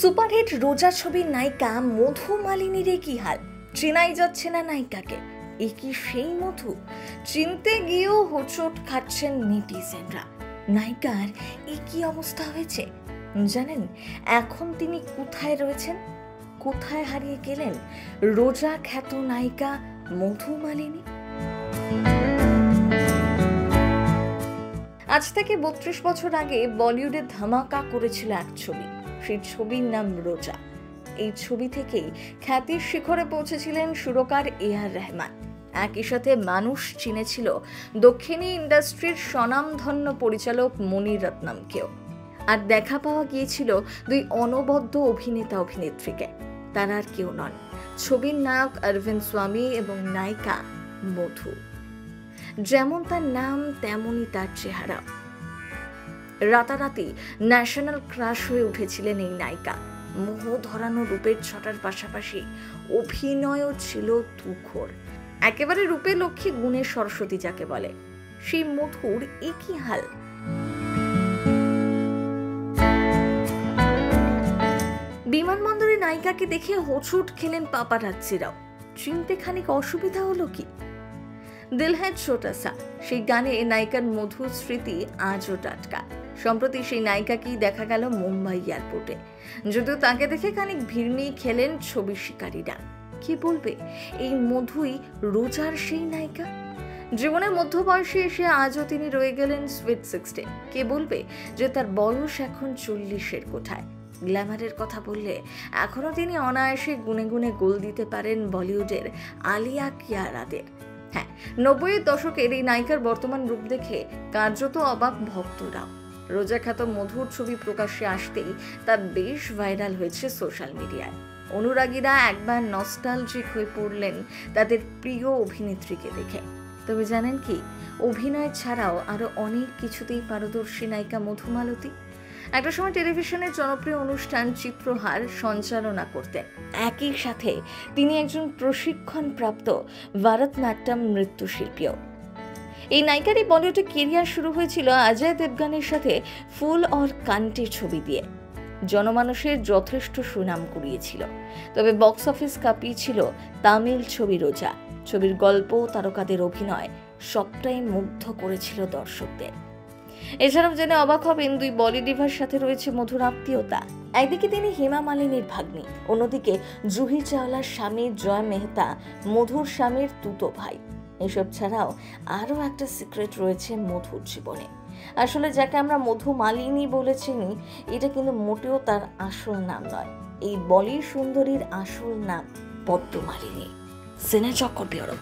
Superhit রোজা ছবির নায়িকা মধুমালিনীর কি হাল? চেনাই যাচ্ছে না নায়িকাকে। এ কি সেই মধু? চিনতে গিয়েও হোঁচট খাচ্ছেন নেটিজেনরা। নায়িকার এ কি অবস্থা হয়েছে জানেন? এখন তিনি কোথায় রয়েছেন? কোথায় হারিয়ে গেলেন রোজা খ্যাত নায়িকা মধুমালিনী? আজ থেকে 32 বছর আগে বলিউডে ধামাকা করেছিল এক ছবি। সেই ছবির নাম রোজা। এই ছবি থেকেই খ্যাতির শিখরে পৌঁছেছিলেন সুরকার AR রহমান। একই সাথে মানুষ চিনেছিল দক্ষিণী ইন্ডাস্ট্রির স্বনামধন্য পরিচালক মণি রত্নমকেও। আর দেখা পাওয়া গিয়েছিল দুই অনবদ্য অভিনেতা অভিনেত্রীকে। তারা আর কেউ নন, ছবির নায়ক অরবিন্দ স্বামী এবং নায়িকা মধু। যেমন তার নাম তেমনই তার চেহারা। রাতারাতি ন্যাশনাল ক্রাশ হয়ে উঠেছিলেন এই নায়িকা। মোহ ধরানো রূপের ছটার পাশাপাশি অভিনয়ও ছিল তুখোর। একেবারে রূপে লক্ষ্মী গুণে সরস্বতী যাকে বলে, সেই মধুর একই হাল। বিমানবন্দরে নায়িকাকে দেখে হোঁচট খেলেন পাপারাজ্জিরাও। চিনতে খানিক অসুবিধা হলো কি? দিল হ্যায় ছোটা সা, সেই গানে নায়িকার মধুর স্মৃতি আজও টাটকা। সম্প্রতি সেই নায়িকাকেই দেখা গেল মুম্বাই এয়ারপোর্টে। যদিও তাকে দেখে খানিক ভিড়মি খেলেন ছবি শিকারীরা। কি বলবে এই মধুই রোজার সেই নায়িকা? জীবনের মধ্যবয়সে এসে আজও তিনি রয়ে গেলেন সুইট 60। কে বলবে যে তার বয়স এখন 40-এর কোঠায়? গ্ল্যামারের কথা বললে এখনো তিনি অনায়াসে গুনে গুনে গোল দিতে পারেন বলিউডের আলিয়া কিয়ারাদের। হ্যাঁ, 90-এর দশকের এই নায়িকার বর্তমান রূপ দেখে কার্যত অবাক ভক্তরাও। রোজা খ্যাত মধুর ছবি প্রকাশ্যে আসতেই তা বেশ ভাইরাল হয়েছে সোশ্যাল মিডিয়ায়। অনুরাগীরা একবার নস্টালজিক হয়ে পড়লেন তাদের প্রিয় অভিনেত্রীকে দেখে। তবে জানেন কি, অভিনয় ছাড়াও আরো অনেক কিছুতেই পারদর্শী নায়িকা মধুমালতী। একটা সময় টেলিভিশনের জনপ্রিয় অনুষ্ঠান চিত্রহার সঞ্চালনা করতেন। একই সাথে তিনি একজন প্রশিক্ষণপ্রাপ্ত ভারতনাট্যম নৃত্যশিল্পীও। এই নায়িকারই বলিউডে কেরিয়ার শুরু হয়েছিল অজয় দেবগানের সাথে ফুল অর কান্টে ছবি দিয়ে। জনমানুষের যথেষ্ট সুনাম কুড়িয়েছিল। তবে বক্স অফিস কাঁপিয়েছিল তামিল ছবি রোজা। ছবির গল্প, তারকাদের অভিনয় সবটাই মুগ্ধ করেছিল দর্শকদের। এছাড়াও জেনে অবাক হবেন, দুই বলি ডিভার সাথে রয়েছে মধুর আত্মীয়তা। একদিকে তিনি হেমা মালিনীর ভাগ্নি, অন্যদিকে জুহি চাওলার স্বামী জয় মেহতা মধুর স্বামীর তুতো ভাই। এসব ছাড়াও আরও একটা সিক্রেট রয়েছে মধুর জীবনে। আসলে যাকে আমরা মধুমালিনী বলে চিনি, এটা কিন্তু মোটেও তার আসল নাম নয়। এই বলি সুন্দরীর আসল নাম পদ্মমালিনী। সিনে চক্কর বিয়রব।